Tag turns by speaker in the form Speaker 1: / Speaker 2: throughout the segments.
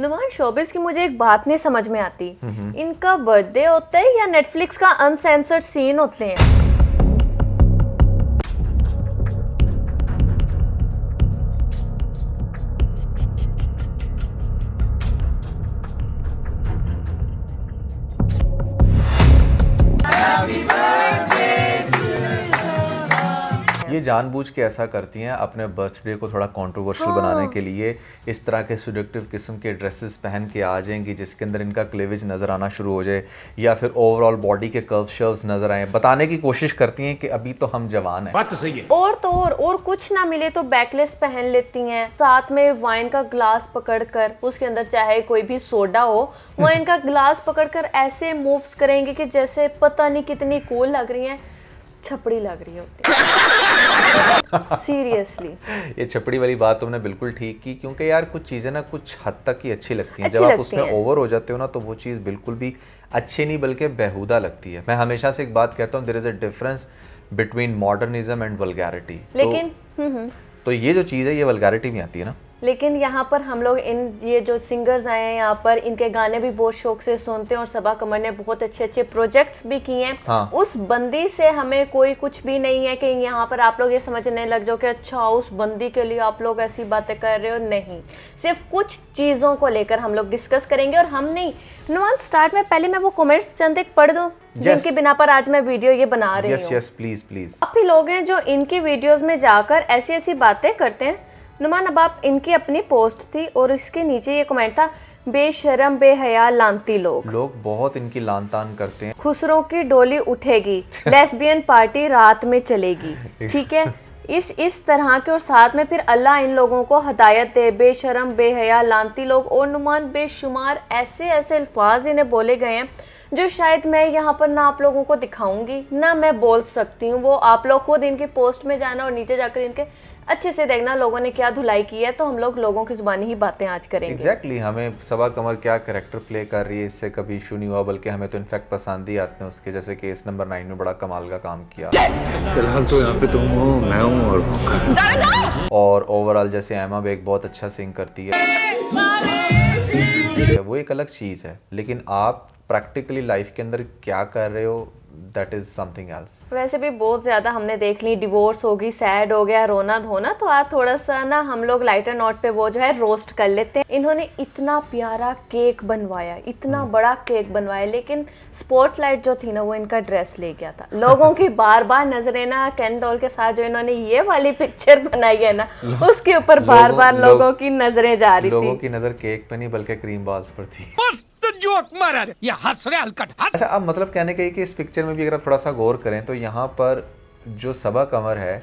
Speaker 1: Numan showbiz की मुझे एक बात नहीं समझ में आती, इनका बर्थडे होता है या नेटफ्लिक्स का अनसेंसर्ड सीन होते हैं?
Speaker 2: ये जानबूझ के ऐसा करती हैं अपने बर्थडे को थोड़ा कंट्रोवर्शियल बनाने के लिए। इस तरह के सेडक्टिव किस्म के ड्रेसेस पहन के आ जाएंगी जिसके अंदर इनका क्लीवेज नज़र आना शुरू हो जाए या फिर ओवरऑल बॉडी के कर्व शर्व्स नज़र आए। बताने की कोशिश करती हैं कि अभी तो हम जवान हैं।
Speaker 3: बात तो सही है।
Speaker 1: और तो और कुछ ना मिले तो बैकलेस पहन लेती हैं, साथ में वाइन का ग्लास पकड़कर, उसके अंदर चाहे कोई भी सोडा हो, वाइन का ग्लास पकड़कर ऐसे मूव्स करेंगे कि जैसे पता नहीं कितनी कूल लग रही हैं, छपड़ी लग रही होती है। सीरियसली
Speaker 2: ये छपड़ी वाली बात तुमने बिल्कुल ठीक की, क्योंकि यार कुछ चीज़ें ना कुछ हद तक ही अच्छी लगती हैं। जब आप उसमें ओवर हो जाते हो ना तो वो चीज़ बिल्कुल भी अच्छी नहीं बल्कि बेहुदा लगती है। मैं हमेशा से एक बात कहता हूँ, there is a difference between modernism and vulgarity.
Speaker 1: लेकिन
Speaker 2: तो ये जो चीज़ है ये वल्गैरिटी में आती है ना।
Speaker 1: लेकिन यहाँ पर हम लोग ये जो सिंगर्स आए हैं यहाँ पर, इनके गाने भी बहुत शौक से सुनते हैं और सबा कमर ने बहुत अच्छे अच्छे प्रोजेक्ट्स भी किए हैं।
Speaker 2: हाँ।
Speaker 1: उस बंदी से हमें कोई कुछ भी नहीं है कि यहाँ पर आप लोग ये समझने लग जाओ कि अच्छा उस बंदी के लिए आप लोग ऐसी बातें कर रहे हो। नहीं, सिर्फ कुछ चीज़ों को लेकर हम लोग डिस्कस करेंगे। और हम नहीं, नुमान स्टार्ट में पहले मैं वो कमेंट्स चंद एक पढ़ दूँ जिनके बिना पर आज मैं वीडियो ये बना रही हूँ।
Speaker 2: Yes please please.
Speaker 1: आप ही लोग हैं जो इनकी वीडियोस में जाकर ऐसी ऐसी बातें करते हैं। नुमान, अब आप इनकी अपनी पोस्ट थी और इसके नीचे ये कमेंट था, बेशरम बेहया लानती लोग
Speaker 2: बहुत इनकी लान तान करते हैं।
Speaker 1: खुसरों की डोली उठेगी, लेस्बियन पार्टी रात में चलेगी। ठीक है, इस तरह के, और साथ में फिर अल्लाह इन लोगों को हदायत दे, बेशरम बेहया लानती लोग। और नुमान बेशुमार ऐसे ऐसे अल्फाज इन्हें बोले गए हैं जो शायद मैं यहाँ पर ना आप लोगों को दिखाऊंगी ना मैं बोल सकती हूँ। वो आप लोग खुद इनकी पोस्ट में जाना और नीचे जाकर इनके अच्छे से देखना लोगों ने क्या धुलाई की है। तो हम लोग लोगों की जुबानी ही बातें आज करेंगे।
Speaker 2: एग्जैक्टली हमें सबा कमर क्या कैरेक्टर प्ले कर रही है इससे कभी इशू नहीं हुआ, बल्कि हमें तो इनफैक्ट पसंद ही आते हैं उसके। जैसे केस नंबर 9 में बड़ा कमाल का काम किया।
Speaker 3: फिलहाल तो यहाँ पे तुम हो, मैं हूँ
Speaker 2: और ओवरऑल जैसे एमा बेग बहुत अच्छा सिंग करती है, वो एक अलग चीज़ है। लेकिन आप प्रैक्टिकली लाइफ के अंदर क्या कर रहे हो, दैट इज समथिंग एल्स।
Speaker 1: वैसे भी बहुत ज्यादा हमने देख ली, डिवोर्स होगी, सैड हो गया, रोना धोना। तो आज थोड़ा सा ना हम लोग लाइटर नोट पे वो जो है रोस्ट कर लेते हैं। इन्होंने इतना प्यारा केक बनवाया, इतना बड़ा केक बनवाया, लेकिन स्पॉटलाइट जो थी ना वो इनका ड्रेस ले गया था। लोगों की बार बार नजरें ना कैन डॉल के साथ जो इन्होंने ये वाली पिक्चर बनाई है ना, उसके ऊपर बार बार लोगों की नजरें जा रही थी।
Speaker 2: लोगों की नजर केक पे नहीं बल्कि क्रीम बॉल्स पर थी।
Speaker 3: जोक मारा रे, ये हंस रहे हलकट हंस।
Speaker 2: अच्छा, अब मतलब कहने का कि इस पिक्चर में भी अगर आप थोड़ा सा गौर करें तो यहाँ पर जो सबा कमर है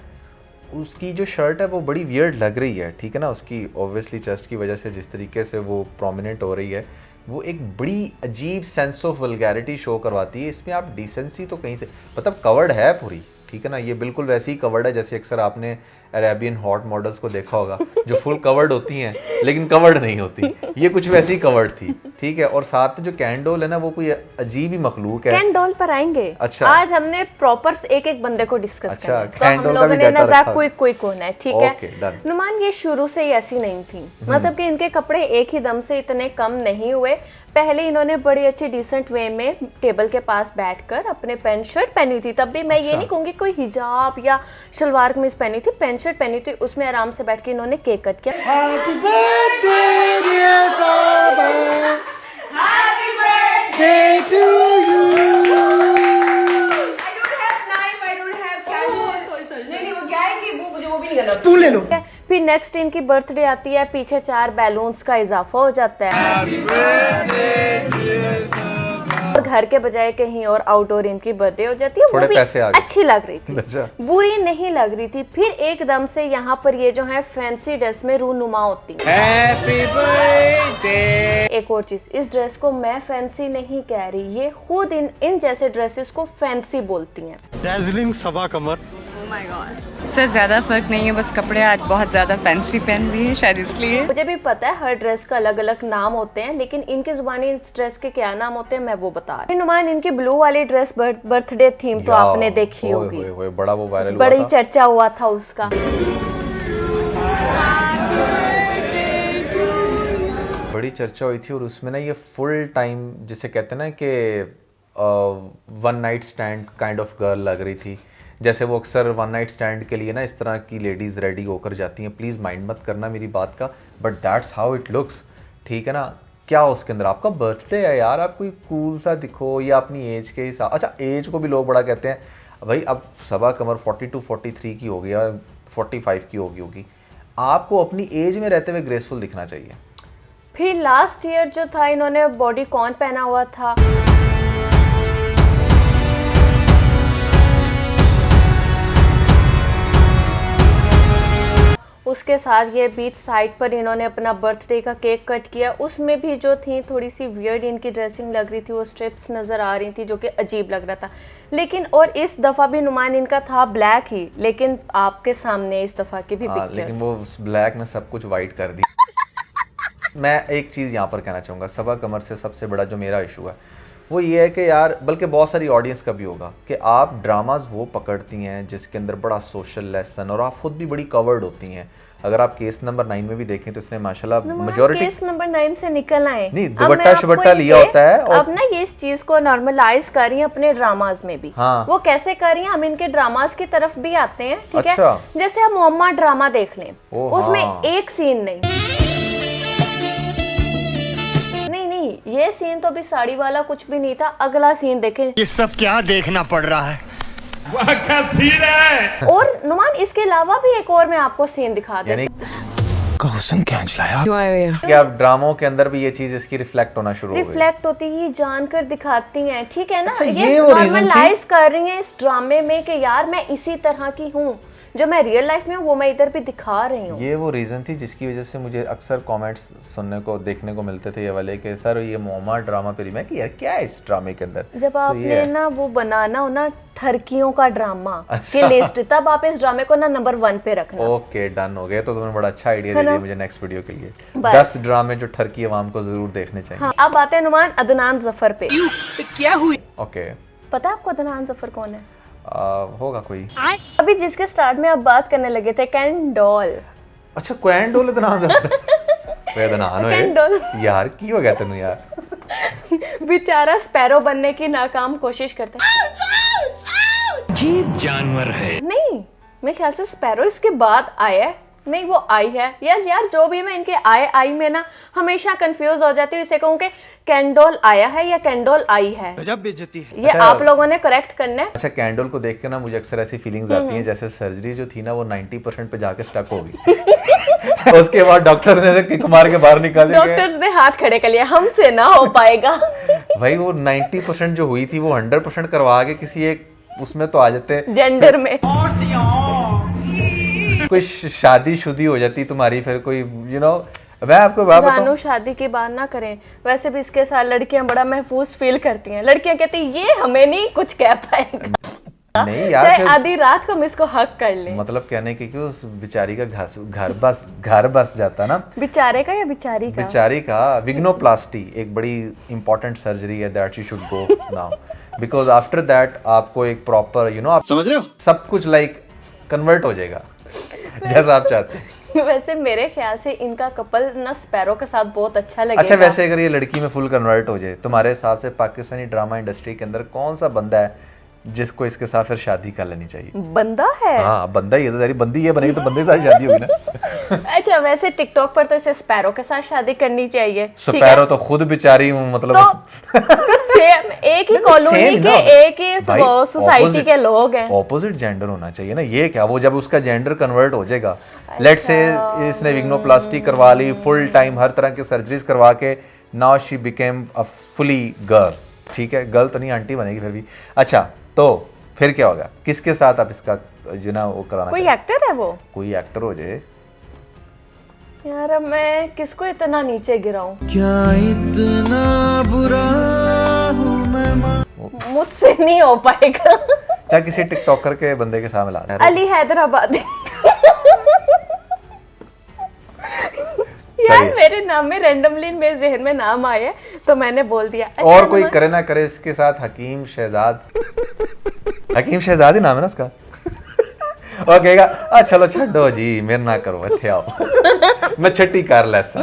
Speaker 2: उसकी जो शर्ट है वो बड़ी वियर्ड लग रही है। ठीक है ना, उसकी ऑब्वियसली चेस्ट की वजह से जिस तरीके से वो प्रोमिनेंट हो रही है वो एक बड़ी अजीब सेंस ऑफ वल्गैरिटी शो करवाती है। इसमें आप डिसेंसी तो कहीं से, मतलब कवर्ड है पूरी, ठीक है ना, ये बिल्कुल वैसी ही कवर्ड है जैसे अक्सर आपने अरेबियन हॉट मॉडल्स को देखा होगा जो फुल कवर्ड होती हैं लेकिन कवर्ड नहीं होती। ये कुछ वैसी कवर्ड थी, ठीक है। और साथ में जो कैंडोल है ना वो कोई अजीब ही मखलूक है।
Speaker 1: कैंडोल पर आएंगे।
Speaker 2: अच्छा,
Speaker 1: आज हमने प्रॉपर एक एक बंदे को डिस्कस
Speaker 2: अच्छा,
Speaker 1: करना है। तो हम लोगों ने नजाक कोई कौन है, ठीक है। नुमान, ये शुरू से ही ऐसी नहीं थी, मतलब कि इनके कपड़े एक ही दम से इतने कम नहीं हुए। पहले इन्होंने बड़ी अच्छी डिसेंट वे में टेबल के पास बैठकर अपने पैंट शर्ट पहनी हुई थी। तब भी मैं ये नहीं कहूंगी कोई हिजाब या शलवार कमीज पहनी थी, पैंट शर्ट पहनी थी। उसमें आराम से बैठ के इन्होंने केक कट किया। Happy birthday dear Saba, happy birthday to you.
Speaker 3: Spoon ले लो।
Speaker 1: फिर नेक्स्ट इनकी बर्थडे आती है, पीछे 4 बैलून्स का इजाफा हो जाता है और घर के बजाय कहीं और आउटडोर इनकी बर्थडे हो जाती है। वो भी अच्छी लग रही थी, बुरी नहीं लग रही थी। फिर एकदम से यहाँ पर ये जो है फैंसी ड्रेस में रूनुमा होती है।
Speaker 3: Happy birthday.
Speaker 1: एक और चीज, इस ड्रेस को मैं फैंसी नहीं कह रही, ये खुद इन जैसे ड्रेसेस को फैंसी बोलती हैं।
Speaker 3: दार्जिलिंग सबा कमर।
Speaker 4: सर ज्यादा फर्क नहीं है, बस कपड़े आज बहुत ज्यादा फैंसी पहन रही है शायद इसलिए।
Speaker 1: मुझे भी पता है हर ड्रेस का अलग अलग नाम होते हैं, लेकिन इनकी जुबानी इस ड्रेस के क्या नाम होते हैं मैं वो बता रही हूँ। नुमान, इनकी ब्लू वाली ड्रेस बर्थडे थीम तो आपने देखी होगी,
Speaker 2: बड़ा वो वायरल हुआ
Speaker 1: बड़ी चर्चा हुआ था उसका।
Speaker 2: बड़ी चर्चा हुई थी और उसमें ना ये फुल टाइम जिसे कहते हैं ना कि one night stand kind of girl लग रही थी। जैसे वो अक्सर वन नाइट स्टैंड के लिए ना इस तरह की लेडीज़ रेडी होकर जाती हैं, प्लीज़ माइंड मत करना मेरी बात का, but that's how it looks, ठीक है ना। क्या उसके अंदर आपका बर्थडे है यार, आप कोई कूल सा दिखो या अपनी एज के हिसाब, अच्छा एज को भी लोग बड़ा कहते हैं भाई, अब सबा कमर 42 43 की होगी या 45 की होगी, आपको अपनी एज में रहते हुए ग्रेसफुल दिखना चाहिए।
Speaker 1: फिर लास्ट ईयर जो था इन्होंने बॉडी कॉन पहना हुआ था, उसके साथ ये बीच साइड पर इन्होंने अपना बर्थडे का केक कट किया, उसमें भी जो थी थोड़ी सी वियर्ड इनकी ड्रेसिंग लग रही थी, वो स्ट्रिप्स नज़र आ रही थी जो कि अजीब लग रहा था। लेकिन और इस दफ़ा भी नुमान इनका था ब्लैक ही, लेकिन आपके सामने इस दफ़ा की भी पिक्चर,
Speaker 2: लेकिन वो ब्लैक ने सब कुछ वाइट कर दी। मैं एक चीज़ यहाँ पर कहना चाहूँगा, सबा कमर से सबसे बड़ा जो मेरा इशू है वो ये है कि यार, बल्कि बहुत सारी ऑडियंस का भी होगा कि आप ड्रामाज वो पकड़ती हैं जिसके अंदर बड़ा सोशल लेसन और आप खुद भी बड़ी कवर्ड होती हैं। अगर आप केस नंबर 9 में भी देखें तो इसने माशाल्लाह मेजॉरिटी
Speaker 1: केस नंबर 9 से निकल आए,
Speaker 2: नहीं दुपट्टा शुपट्टा लिया होता है। और
Speaker 1: अब ना ये इस चीज को नॉर्मलाइज कर रही हैं अपने ड्रामाज में भी।
Speaker 2: हाँ। वो
Speaker 1: कैसे कर रही हैं, हम इनके ड्रामाज की तरफ भी आते हैं, ठीक
Speaker 2: अच्छा।
Speaker 1: है। जैसे आप मोहम्मद ड्रामा देख लें, उसमें
Speaker 2: हाँ।
Speaker 1: एक सीन नहीं, ये सीन तो अभी साड़ी वाला कुछ भी नहीं था, अगला सीन देखें,
Speaker 5: ये सब क्या देखना पड़ रहा है, वाह क्या सीन है।
Speaker 1: और नुमान इसके अलावा भी एक और मैं आपको सीन दिखा दूं,
Speaker 2: कि अब ड्रामों के अंदर भी ये चीज इसकी रिफ्लेक्ट होना शुरू हो गई,
Speaker 1: रिफ्लेक्ट होती ही जानकर दिखाती हैं, ठीक है ना।
Speaker 2: अच्छा,
Speaker 1: ये
Speaker 2: वो रीजन
Speaker 1: नॉर्मलाइज कर रही हैं इस ड्रामे में कि यार मैं इसी तरह की हूँ, जो मैं रियल लाइफ में हूँ वो मैं इधर भी दिखा रही हूँ।
Speaker 2: ये वो रीज़न थी जिसकी वजह से मुझे अक्सर कमेंट्स सुनने को देखने को मिलते थे ये वाले कि सर ये मोमा ड्रामा पे मैं कि यार क्या है इस ड्रामे के अंदर।
Speaker 1: जब आपने ना वो बनाना हो ना ठरकियों का ड्रामा की लिस्ट, तब आप इस ड्रामे को ना नंबर 1 पे रखना।
Speaker 2: ओके डन हो गया, तो तुमने बड़ा अच्छा आइडिया दे दिया मुझे नेक्स्ट वीडियो के लिए। 10 ड्रामे जो ठरकी अवाम को जरूर देखने चाहिए।
Speaker 1: हाँ, अब आते हैं नुमान अदनान जफर पे।
Speaker 4: क्या हुई?
Speaker 2: ओके,
Speaker 1: पता है आपको अदनान जफर कौन है?
Speaker 2: होगा कोई,
Speaker 1: अभी जिसके स्टार्ट में आप बात करने लगे थे, कैंडोल।
Speaker 2: अच्छा कैंडोल अदनान जफर अदनान हो यार, की हो गया तेनू यार।
Speaker 1: बेचारा स्पैरो बनने की नाकाम कोशिश करता है,
Speaker 5: अजीब जानवर है।
Speaker 1: नहीं मेरे ख्याल से स्पैरो इसके बाद आया है, नहीं वो आई है यार जो भी, मैं इनके आई में ना हमेशा कंफ्यूज हो जाती हूँ। इसे कहूँ कि कैंडोल आया है या कैंडोल आई है,
Speaker 5: गजब बेइज्जती है।
Speaker 1: ये आप लोगों ने करेक्ट करना है।
Speaker 2: अच्छा कैंडोल को देख के ना मुझे अक्सर ऐसी फीलिंग्स आती हैं जैसे सर्जरी जो थी ना वो 90% पे जाके स्टक हो गई। उसके बाद डॉक्टर्स ने किक मार के बाहर निकाल दिया,
Speaker 1: डॉक्टर्स ने हाथ खड़े कर लिया, हमसे ना हो पाएगा।
Speaker 2: भाई वो 90% जो हुई थी वो 100% करवा के किसी एक उसमें तो आ जाते
Speaker 1: जेंडर में
Speaker 2: कोई शादी शुदी हो जाती तुम्हारी, फिर कोई मैं आपको बात बताऊं,
Speaker 1: शादी की बात ना करें। वैसे भी इसके साथ लड़कियां बड़ा महफूज फील करती हैं, लड़कियां कहती हैं ये हमें नहीं कुछ कह पाएगा,
Speaker 2: नहीं यार,
Speaker 1: चाहे आधी रात को हम इसको हक कर लें।
Speaker 2: मतलब कहने की कि उस बेचारी का घर बस जाता ना,
Speaker 1: बेचारे का या बेचारी का?
Speaker 2: बेचारी का। विग्नोप्लास्टी एक बड़ी इंपॉर्टेंट सर्जरी है that you should go now, because after that आपको एक प्रॉपर आप
Speaker 5: समझ रहे हो,
Speaker 2: सब कुछ लाइक कन्वर्ट हो जाएगा जैसा आप चाहते हैं।
Speaker 1: वैसे मेरे ख्याल से इनका कपल ना स्पैरो के साथ बहुत अच्छा लगेगा।
Speaker 2: अच्छा वैसे अगर ये लड़की में फुल कन्वर्ट हो जाए, तुम्हारे हिसाब से पाकिस्तानी ड्रामा इंडस्ट्री के अंदर कौन सा बंदा है जिसको इसके साथ फिर शादी कर लेनी चाहिए?
Speaker 1: बंदा है?
Speaker 2: हाँ बंदा ही है, तो सारी बंदी ये बनेगी तो बंदे के साथ शादी होगी ना।
Speaker 1: अच्छा वैसे टिकटॉक पर तो इसे स्पैरो के साथ शादी करनी चाहिए।
Speaker 2: स्पैरो तो खुद बेचारी हूँ, मतलब
Speaker 1: तो सेम एक ही कॉलोनी के एक ही सोसाइटी के लोग हैं।
Speaker 2: ऑपोजिट जेंडर होना चाहिए ना, ये क्या वो जब उसका जेंडर कन्वर्ट हो जाएगा, लेट्स से इसने विग्नोप्लास्टी करवा ली, फुल टाइम हर तरह की सर्जरीज करवा के, now she became a fully girl, ठीक है गर्ल तो नहीं आंटी बनेगी फिर भी। अच्छा तो फिर क्या होगा, किसके साथ आप इसका वो कराना?
Speaker 1: कोई एक्टर है वो?
Speaker 2: कोई एक्टर हो जाए
Speaker 1: यार अब मैं किसको इतना नीचे गिराऊं?
Speaker 5: क्या इतना बुरा हूं मैं,
Speaker 1: मुझसे नहीं हो पाएगा।
Speaker 2: क्या किसी टिकटॉकर के बंदे के साथ मिला रहे?
Speaker 1: अली हैदराबादी। यार मेरे नाम में रैंडमली मेरे जहन में नाम आया तो मैंने बोल दिया। अच्छा,
Speaker 2: और कोई करे ना करे इसके साथ हकीम शहजाद, हकीम शहजाद ही नाम है ना उसका। और कहेगा चलो छो जी मेरे ना करो, इतने आओ मैं छट्टी कर लैसा।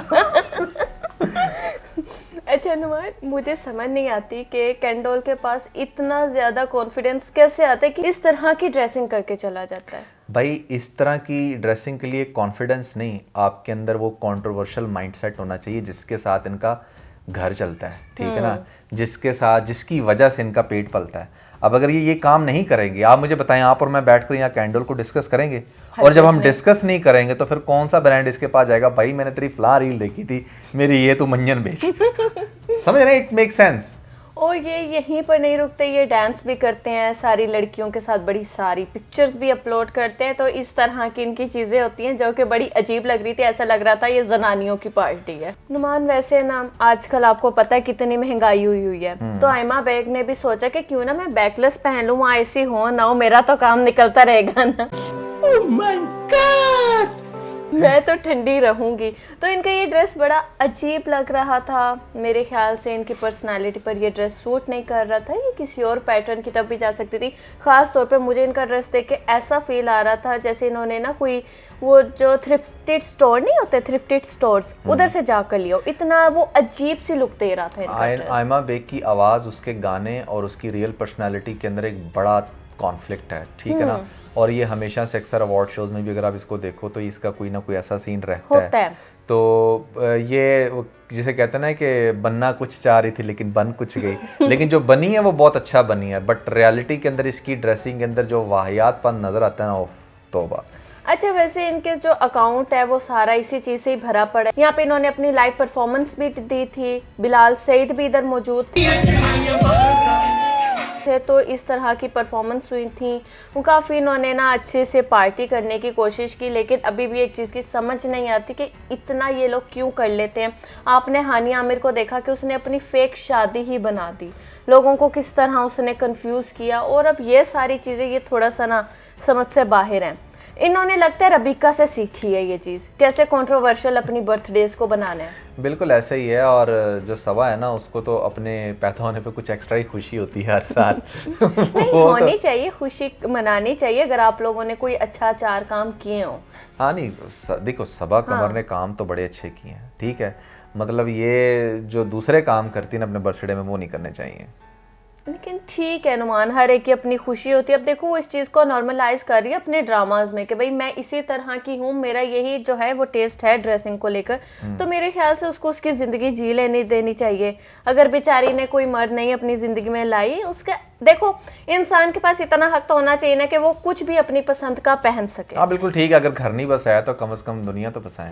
Speaker 1: अच्छा नुमान, मुझे समझ नहीं आती कि कैंडोल के पास इतना ज्यादा कॉन्फिडेंस कैसे आता है कि इस तरह की ड्रेसिंग करके चला जाता है।
Speaker 2: भाई इस तरह की ड्रेसिंग के लिए कॉन्फिडेंस नहीं, आपके अंदर वो कंट्रोवर्शियल माइंडसेट होना चाहिए जिसके साथ इनका घर चलता है, ठीक है ना, जिसके साथ जिसकी वजह से इनका पेट पलता है। अब अगर ये काम नहीं करेंगे, आप मुझे बताएं, आप और मैं बैठकर यहाँ कैंडल को डिस्कस करेंगे, और जब हम डिस्कस नहीं करेंगे तो फिर कौन सा ब्रांड इसके पास जाएगा, भाई मैंने तेरी फलां रील देखी थी, मेरी ये तो मंजन बेच। समझ रहे, इट मेक सेंस।
Speaker 1: और ये यहीं पर नहीं रुकते, ये डांस भी करते हैं सारी लड़कियों के साथ, बड़ी सारी पिक्चर्स भी अपलोड करते हैं। तो इस तरह की इनकी चीज़ें होती हैं जो कि बड़ी अजीब लग रही थी, ऐसा लग रहा था ये जनानियों की पार्टी है। नुमान वैसे ना आजकल आपको पता है कितनी महंगाई हुई है, तो आयमा बेग ने भी सोचा कि क्यों ना मैं बैकलेस पहन लूँ, वहाँ ऐसी हो ना हो, मेरा तो काम निकलता रहेगा ना।
Speaker 5: Oh my God!
Speaker 1: मैं तो ठंडी रहूंगी। तो इनका ये ड्रेस बड़ा अजीब लग रहा था, मेरे ख्याल से इनकी पर्सनालिटी पर ये ड्रेस सूट नहीं कर रहा था, ये किसी और पैटर्न की तरफ भी जा सकती थी। खास तौर पे मुझे इनका ड्रेस देख के ऐसा फील आ रहा था जैसे इन्होंने ना कोई वो जो थ्रिफ्टेड स्टोर नहीं होते, थ्रिफ्टेड स्टोर्स, उधर से जाकर लियो। इतना वो अजीब सी लुक दे रहा था इनका ड्रेस।
Speaker 2: आयमा बेग की आवाज़, उसके गाने और उसकी रियल पर्सनालिटी के अंदर एक बड़ा कॉन्फ्लिक्ट है, ठीक है ना। और ये हमेशा से अक्सर अवार्ड शोज में भी अगर आप इसको देखो तो इसका कोई ना कोई ऐसा सीन रहता है। तो ये जिसे कहते हैं ना कि बनना कुछ चाह रही थी लेकिन बन कुछ गई, लेकिन जो बनी है वो बहुत अच्छा बनी है, बट रियलिटी के अंदर इसकी ड्रेसिंग के अंदर जो वाहियातपन नजर आता है ना, ओह तौबा।
Speaker 1: अच्छा, वैसे इनके जो अकाउंट है वो सारा इसी चीज़ से ही भरा पड़ा है। यहाँ पे इन्होंने अपनी लाइव परफॉर्मेंस भी दी थी, बिलाल सईद भी इधर मौजूद थे, तो इस तरह की परफॉर्मेंस हुई थी। वो काफ़ी इन्होंने ना अच्छे से पार्टी करने की कोशिश की, लेकिन अभी भी एक चीज़ की समझ नहीं आती कि इतना ये लोग क्यों कर लेते हैं। आपने हानिया आमिर को देखा कि उसने अपनी फेक शादी ही बना दी, लोगों को किस तरह उसने कंफ्यूज किया। और अब ये सारी चीज़ें ये थोड़ा सा ना समझ से बाहर हैं। इन्होंने लगता है रबीका से सीखी है ये चीज़, कैसे कंट्रोवर्शियल अपनी बर्थडेज को बनाना है।
Speaker 2: बिल्कुल ऐसा ही है। और जो सबा है ना, उसको तो अपने पैदा होने पे कुछ एक्स्ट्रा ही खुशी होती है हर साल।
Speaker 1: नहीं होनी चाहिए, खुशी मनानी चाहिए अगर आप लोगों ने कोई अच्छा 4 काम किए हो।
Speaker 2: हाँ नहीं, देखो सबा कमर ने काम तो बड़े अच्छे किए हैं, ठीक है, मतलब ये जो दूसरे काम करती है ना अपने बर्थडे में, वो नहीं करने चाहिए।
Speaker 1: लेकिन ठीक है नुमान, हर एक की अपनी खुशी होती है। अब देखो वो इस चीज़ को नॉर्मलाइज कर रही है अपने ड्रामाज में कि भाई मैं इसी तरह की हूँ, मेरा यही जो है वो टेस्ट है ड्रेसिंग को लेकर। तो मेरे ख्याल से उसको उसकी ज़िंदगी जी लेनी देनी चाहिए। अगर बेचारी ने कोई मर्द नहीं अपनी ज़िंदगी में लाई, उसका देखो इंसान के पास इतना हक तो होना चाहिए ना कि वो कुछ भी अपनी पसंद का पहन सके।
Speaker 2: हाँ बिल्कुल ठीक है, अगर घर नहीं बसाया तो कम से कम दुनिया तो बसाए।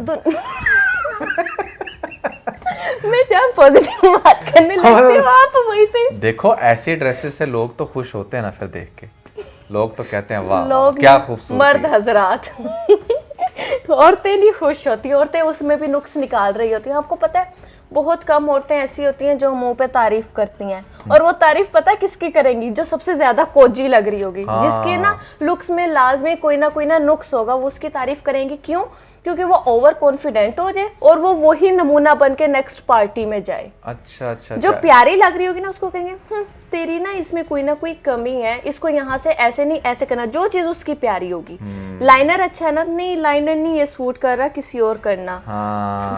Speaker 1: मैं जब पॉजिटिव बात करने लगती हूँ आप वहीं पे।
Speaker 2: देखो ऐसे ड्रेसेस से लोग तो खुश होते हैं ना, फिर देख के लोग तो कहते हैं वाह
Speaker 1: लोग
Speaker 2: क्या खूबसूरत।
Speaker 1: मर्द हजरात औरतें नहीं खुश होती, औरतें उसमें भी नुक्स निकाल रही होती हैं। आपको पता है बहुत कम औरतें ऐसी होती हैं जो मुंह पे तारीफ करती हैं, और वो तारीफ पता है किसकी करेंगी, जो सबसे ज्यादा कोजी लग रही होगी, जिसके ना लुक्स में लाजमी कोई ना नुक्स होगा, वो उसकी तारीफ करेंगी। क्यों? क्योंकि वो ओवर कॉन्फिडेंट हो जाए और वो वही नमूना बन के नेक्स्ट पार्टी में जाए।
Speaker 2: अच्छा
Speaker 1: जो प्यारी लग रही होगी ना उसको कहेंगे तेरी ना इसमें कोई ना कोई कमी है, इसको यहाँ से ऐसे नहीं ऐसे करना, जो चीज उसकी प्यारी होगी। लाइनर अच्छा है ना, नहीं लाइनर नहीं ये सूट कर रहा, किसी और करना।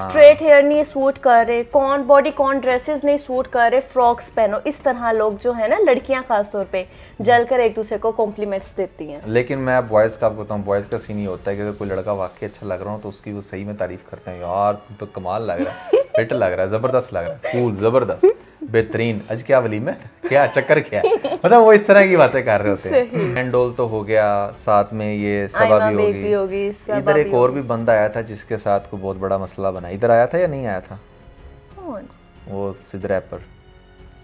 Speaker 1: स्ट्रेट हेयर नहीं ये सूट कर रहे, कौन बॉडी कौन ड्रेसेस नहीं सूट कर रहे, फ्रॉक्स पहनो। इस तरह लोग जो है ना, लड़कियां खास तौर पे जलकर एक दूसरे को कॉम्प्लीमेंट्स देती हैं।
Speaker 2: लेकिन मैं बॉयज का आपको बताऊं, बॉयज का सीन ये होता है कि अगर कोई लड़का वाकई अच्छा लग रहा हो तो उसकी वो सही में तारीफ करते हैं, यार तो कमाल लग रहा है, फिट लग रहा है, जबरदस्त लग रहा है, कूल, जबरदस्त, बेहतरीन, आज क्या वली में क्या चक्कर क्या है, मतलब वो इस तरह की बातें कर रहे होते हैं। हैंडोल तो हो गया, साथ में ये सबा भी होगी। इधर एक और भी बंदा आया था जिसके साथ को बहुत बड़ा मसला बना। इधर आया था या नहीं आया था?
Speaker 1: कौन?
Speaker 2: वो सिड रैपर।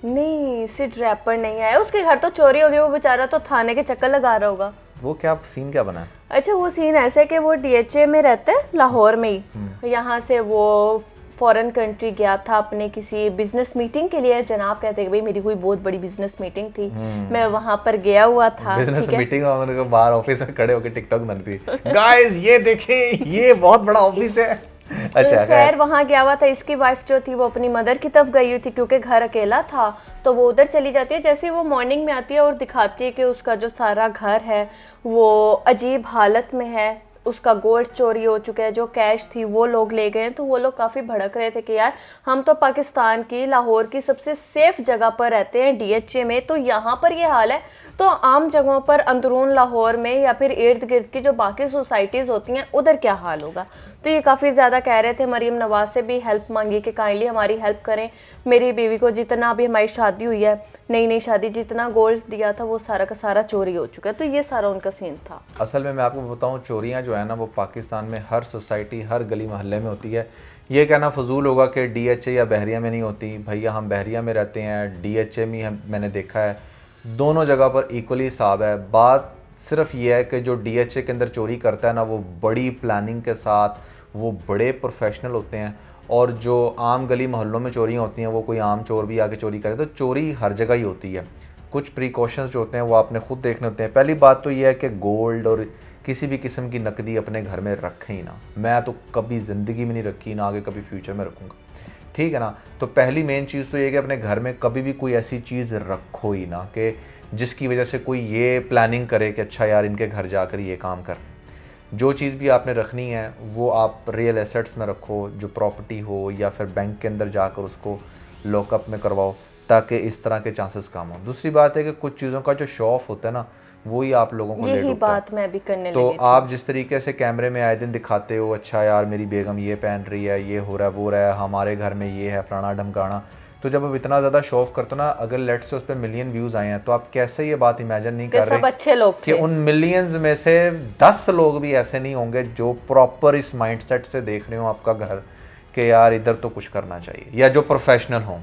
Speaker 1: नहीं, सिड रैपर नहीं आया, उसके घर तो चोरी हो गई, वो बेचारा तो थाने के चक्कर लगा रहा होगा।
Speaker 2: वो क्या सीन क्या बना है?
Speaker 1: अच्छा वो सीन ऐसे कि वो DHA में रहते हैं लाहौर में ही, यहाँ से वो फॉरेन कंट्री गया था अपने किसी बिजनेस मीटिंग के लिए। जनाब कहते हैं भाई मेरी कोई बहुत बड़ी बिजनेस मीटिंग थी, मैं वहां पर गया हुआ था।
Speaker 2: बिजनेस मीटिंग में उनको बाहर ऑफिस में खड़े होकर टिकटॉक बनती गाइस ये देखें ये बहुत बड़ा ऑफिस है। अच्छा
Speaker 1: खैर वहाँ गया हुआ था, इसकी वाइफ जो थी वो अपनी मदर की तरफ गई हुई थी क्योंकि घर अकेला था, तो वो उधर चली जाती है। जैसे ही वो मॉर्निंग में आती है और दिखाती है कि उसका जो सारा घर है वो अजीब हालत में है, उसका गोल्ड चोरी हो चुका है, जो कैश थी वो लोग ले गए हैं। तो वो लोग काफ़ी भड़क रहे थे कि यार हम तो पाकिस्तान की लाहौर की सबसे सेफ जगह पर रहते हैं, DHA में, तो यहाँ पर ये हाल है, तो आम जगहों पर अंदरून लाहौर में या फिर इर्द गिर्द की जो बाकी सोसाइटीज़ होती हैं उधर क्या हाल होगा। तो ये काफ़ी ज़्यादा कह रहे थे। मरीम नवाज से भी हेल्प मांगी कि काइंडली हमारी हेल्प करें, मेरी बीवी को जितना अभी हमारी शादी हुई है, नई शादी, जितना गोल्ड दिया था वो सारा का सारा चोरी हो चुका है। तो ये सारा उनका सीन था।
Speaker 2: असल में मैं आपको बताऊं, चोरियां जो है ना वो पाकिस्तान में हर सोसाइटी, हर गली मोहल्ले में होती है। ये कहना फजूल होगा कि DHA या बहरिया में नहीं होती। भैया हम बहरिया में रहते हैं, DHA में मैंने देखा है, दोनों जगह पर इक्वली हिसाब है। बात सिर्फ ये है कि जो DHA के अंदर चोरी करता है ना वो बड़ी प्लानिंग के साथ, वो बड़े प्रोफेशनल होते हैं। और जो आम गली मोहल्लों में चोरियाँ होती हैं वो कोई आम चोर भी आके चोरी करे, तो चोरी हर जगह ही होती है। कुछ प्रिकॉशंस जो होते हैं वो आपने खुद देखने होते हैं। पहली बात तो ये है कि गोल्ड और किसी भी किस्म की नकदी अपने घर में रखें ही ना। मैं तो कभी ज़िंदगी में नहीं रखी, ना आगे कभी फ्यूचर में रखूँगा, ठीक है ना। तो पहली मेन चीज़ तो ये कि अपने घर में कभी भी कोई ऐसी चीज़ रखो ही ना कि जिसकी वजह से कोई ये प्लानिंग करे कि अच्छा यार इनके घर जाकर ये काम कर। जो चीज़ भी आपने रखनी है वो आप रियल एसेट्स में रखो, जो प्रॉपर्टी हो, या फिर बैंक के अंदर जाकर उसको लॉकअप में करवाओ, ताकि इस तरह के चांसेस कम हो। दूसरी बात है कि कुछ चीज़ों का जो शो ऑफ होता है ना वही आप लोगों को
Speaker 1: यही बात मैं भी करने
Speaker 2: तो
Speaker 1: लगी थी।
Speaker 2: आप जिस तरीके से कैमरे में आए दिन दिखाते हो, अच्छा यार मेरी बेगम ये पहन रही है, ये हो रहा है, वो रहा है, हमारे घर में ये है, फलाना ढमकाना, तो जब आप इतना ज़्यादा शो ऑफ करते हो ना, अगर लेट से उस पर मिलियन व्यूज़ आए हैं तो आप कैसे ये बात इमेजिन नहीं कर रहे
Speaker 1: सब अच्छे लोग
Speaker 2: कि उन मिलियंस में से 10 लोग भी ऐसे नहीं होंगे जो प्रॉपर इस माइंडसेट से देख रहे हो आपका घर कि यार इधर तो कुछ करना चाहिए, या जो प्रोफेशनल हों।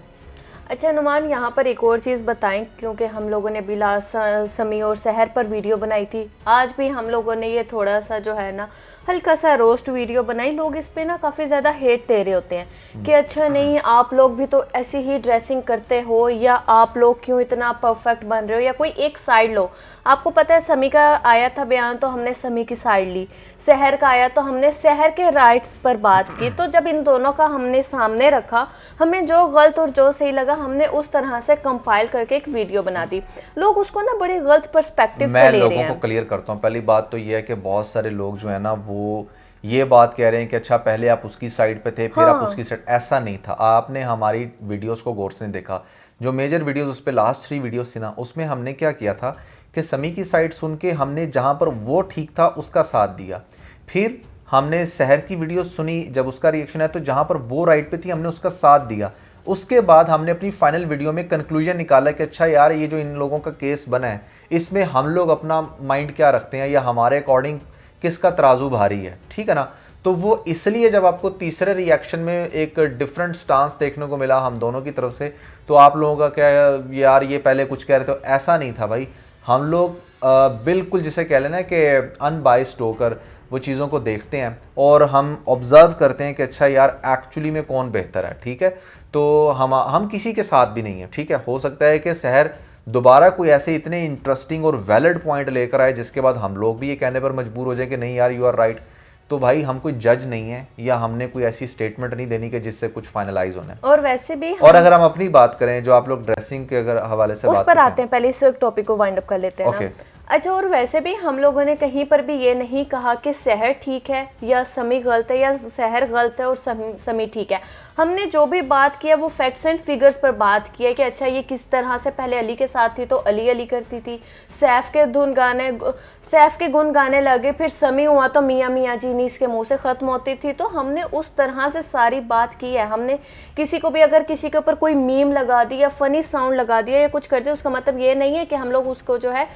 Speaker 1: अच्छा नुमान, यहाँ पर एक और चीज़ बताएं, क्योंकि हम लोगों ने बिला समी और सहर पर वीडियो बनाई थी, आज भी हम लोगों ने ये थोड़ा सा जो है ना हल्का सा रोस्ट वीडियो बनाई। लोग इस पे ना काफ़ी ज़्यादा हेट दे रहे होते हैं कि अच्छा नहीं आप लोग भी तो ऐसी ही ड्रेसिंग करते हो, या आप लोग क्यों इतना परफेक्ट बन रहे हो, या कोई एक साइड लो। आपको पता है समी का आया था बयान तो हमने समी की साइड ली, सहर का आया तो हमने सहर के राइट्स पर बात की। तो जब इन दोनों का हमने सामने रखा, हमें जो गलत और जो सही लगा हमने उस तरह से कंपाइल करके एक वीडियो बना दी। लोग उसको ना बड़े गलत पर्सपेक्टिव से ले रहे हैं।
Speaker 2: मैं लोगों को क्लियर करता हूँ। पहली बात तो ये है कि बहुत सारे लोग जो है ना वो ये बात कह रहे हैं कि अच्छा पहले आप उसकी साइड पे थे फिर आप उसकी साइड, ऐसा नहीं था। आपने हमारी वीडियोस को गौर से नहीं देखा। जो मेजर वीडियोस उस पे लास्ट 3 वीडियोस थी ना, उसमें हमने क्या किया था कि समी की साइड सुन के हमने जहाँ पर वो ठीक था उसका साथ दिया। फिर हमने सहर की वीडियो सुनी, जब उसका रिएक्शन है तो जहाँ पर वो राइट पे थी हमने उसका साथ दिया। उसके बाद हमने अपनी फाइनल वीडियो में कंक्लूजन निकाला कि अच्छा यार ये जो इन लोगों का केस बना है इसमें हम लोग अपना माइंड क्या रखते हैं, या हमारे अकॉर्डिंग किसका तराजू भारी है, ठीक है ना। तो वो इसलिए जब आपको तीसरे रिएक्शन में एक डिफरेंट स्टांस देखने को मिला हम दोनों की तरफ से, तो आप लोगों का क्या यार ये पहले कुछ कह रहे थे, तो ऐसा नहीं था भाई। हम लोग बिल्कुल जिसे कह लेना कि अनबाइस्ड होकर वो चीज़ों को देखते हैं और हम ऑब्जर्व करते हैं कि अच्छा यार एक्चुअली में कौन बेहतर है, ठीक है। तो हम किसी के साथ भी नहीं है, ठीक है। हो सकता है कि सहर दोबारा कोई ऐसे इतने इंटरेस्टिंग और वैलिड पॉइंट लेकर आए जिसके बाद हम लोग भी ये कहने पर मजबूर हो जाए कि नहीं यार यू आर राइट। तो भाई हम कोई जज नहीं है, या हमने कोई ऐसी स्टेटमेंट नहीं देनी कि जिससे कुछ फाइनलाइज होना है।
Speaker 1: और वैसे भी
Speaker 2: और अगर हम अपनी बात करें, जो आप लोग ड्रेसिंग के अगर हवाले से
Speaker 1: उस
Speaker 2: बात
Speaker 1: पर
Speaker 2: करते
Speaker 1: आते हैं, पहले इस टॉपिक को वाइंड अप कर लेते हैं ना। अच्छा, और वैसे भी हम लोगों ने कहीं पर भी ये नहीं कहा कि सहर ठीक है या समी गलत है, या सहर गलत है और समी ठीक है। हमने जो भी बात किया वो फैक्ट्स एंड फिगर्स पर बात की है कि अच्छा ये किस तरह से पहले अली के साथ थी तो अली करती थी, सैफ के गुन गाने लगे, फिर समी हुआ तो मियाँ मियाँ जी नहीं इसके मुंह से ख़त्म होती थी। तो हमने उस तरह से सारी बात की है। हमने किसी को भी अगर किसी के ऊपर कोई मीम लगा दी या फनी साउंड लगा दिया या कुछ कर दिया, उसका मतलब ये नहीं है कि हम लोग उसको जो है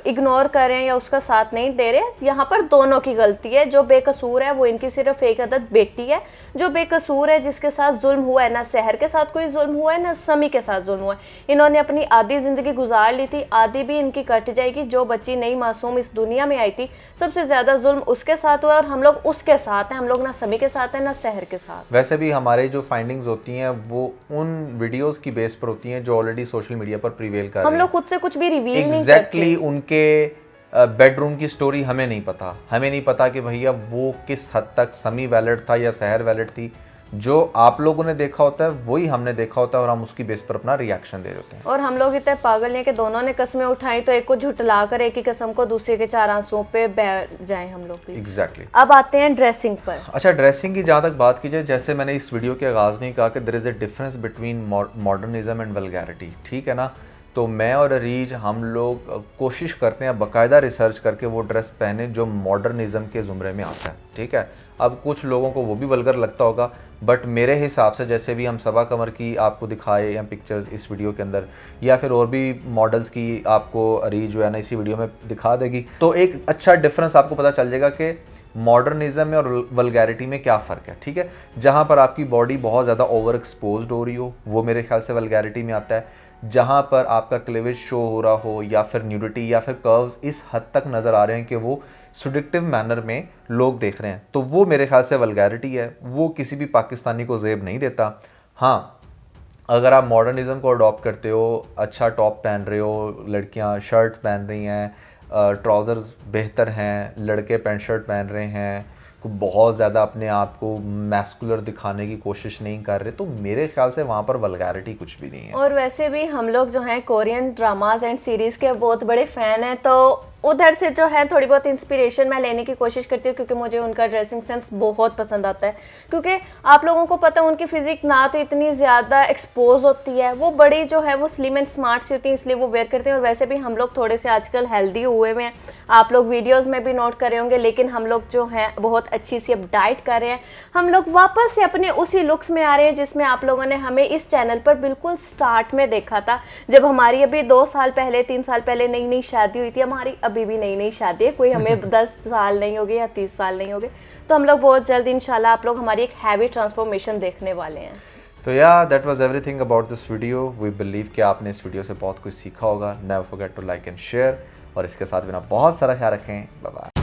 Speaker 1: इग्नोर कर रहे हैं या उसका साथ नहीं दे रहे। यहाँ पर दोनों की गलती है। जो बेकसूर है वो इनकी सिर्फ एक अदद बेटी है, जो बेकसूर है जिसके साथ जुल्म हुआ है, ना सहर के साथ कोई जुल्म हुआ है ना समी के साथ जुल्म हुआ है। इन्होंने अपनी आधी जिंदगी गुजार ली थी, आधी भी इनकी कट जाएगी। जो बच्ची नई मासूम इस दुनिया में आई थी, सबसे ज्यादा जुल्म उसके साथ हुआ और हम लोग उसके साथ हैं। हम लोग ना समी के साथ हैं ना सहर के साथ।
Speaker 2: वैसे भी हमारे जो फाइंडिंग्स होती हैं वो उन वीडियोस की बेस पर होती हैं जो ऑलरेडी सोशल मीडिया पर प्रीवेल कर रही हैं।
Speaker 1: हम लोग खुद से कुछ भी रिवील नहीं करते।
Speaker 2: एग्जैक्टली उनके बेडरूम की स्टोरी हमें नहीं पता। हमें नहीं पता कि भैया वो किस हद तक समी वैलिड था या सहर वैलिड थी। जो आप लोगों ने देखा होता है वही हमने देखा होता है और हम उसकी बेस पर अपना रिएक्शन दे रहे होते हैं।
Speaker 1: और हम लोग इतने पागल नहीं है कि दोनों ने कस्में उठाई तो एक को झुटला कर एक ही कसम को दूसरे के 4 आंसुओं पे बैठ जाए हम लोग भी।
Speaker 2: एग्जैक्टली।
Speaker 1: अब आते हैं ड्रेसिंग पर।
Speaker 2: अच्छा, ड्रेसिंग की जहाँ तक बात की जाए, जैसे मैंने इस वीडियो के आगाज़ में ही कहा कि there is a difference between modernism and vulgarity, ठीक है ना। तो मैं और अरीज हम लोग कोशिश करते हैं बाकायदा रिसर्च करके वो ड्रेस पहने जो मॉडर्निज्म के ज़ुमरे में आता है, ठीक है। अब कुछ लोगों को वो भी वल्गर लगता होगा, बट मेरे हिसाब से जैसे भी हम सबा कमर की आपको दिखाए या पिक्चर्स इस वीडियो के अंदर, या फिर और भी मॉडल्स की आपको अरीज जो है ना इसी वीडियो में दिखा देगी, तो एक अच्छा डिफरेंस आपको पता चल जाएगा कि मॉडर्निज्म में और वल्गैरिटी में क्या फ़र्क है, ठीक है। जहाँ पर आपकी बॉडी बहुत ज़्यादा ओवर एक्सपोज्ड हो रही हो वो मेरे ख्याल से वल्गैरिटी में आता है। जहाँ पर आपका क्लीवेज शो हो रहा हो या फिर न्यूडिटी या फिर कर्व्स इस हद तक नज़र आ रहे हैं कि वो सुडिक्टिव मैनर में लोग देख रहे हैं, तो वो मेरे ख्याल से वल्गैरिटी है। वो किसी भी पाकिस्तानी को ज़ेब नहीं देता। हाँ, अगर आप मॉडर्निज्म को अडॉप्ट करते हो, अच्छा टॉप पहन रहे हो, लड़कियाँ शर्ट्स पहन रही हैं, ट्राउज़र्स बेहतर हैं, लड़के पैंट शर्ट पहन रहे हैं, बहुत ज़्यादा अपने आप को मैस्कुलर दिखाने की कोशिश नहीं कर रहे, तो मेरे ख्याल से वहाँ पर वल्गैरिटी कुछ भी नहीं है।
Speaker 1: और वैसे भी हम लोग जो हैं कोरियन ड्रामाज एंड सीरीज़ के बहुत बड़े फ़ैन हैं, तो उधर से जो है थोड़ी बहुत इंस्पिरेशन मैं लेने की कोशिश करती हूँ, क्योंकि मुझे उनका ड्रेसिंग सेंस बहुत पसंद आता है। क्योंकि आप लोगों को पता है उनकी फिजिक ना तो इतनी ज़्यादा एक्सपोज होती है, वो बड़ी जो है वो स्लिम एंड स्मार्ट सी होती है, इसलिए वो वेयर करते हैं। और वैसे भी हम लोग थोड़े से आजकल हेल्दी हुए हुए हैं, आप लोग वीडियोज़ में भी नोट कर रहे होंगे, लेकिन हम लोग जो हैं बहुत अच्छी सी अब डाइट कर रहे हैं। हम लोग वापस से अपने उसी लुक्स में आ रहे हैं जिसमें आप लोगों ने हमें इस चैनल पर बिल्कुल स्टार्ट में देखा था, जब हमारी अभी 2 साल पहले 3 साल पहले नई नई शादी हुई थी। हमारी अभी भी नई नई शादी है, कोई हमें 10 साल नहीं हो गए या 30 साल नहीं हो गए। तो हम लोग बहुत जल्द इंशाल्लाह आप लोग हमारी एक हैवी ट्रांसफॉर्मेशन देखने वाले हैं।
Speaker 2: तो या that was everything about this video. We believe कि आपने इस वीडियो से बहुत कुछ सीखा होगा। Never forget to like and share, और इसके साथ बिना बहुत सारा ख्याल रखें। Bye bye.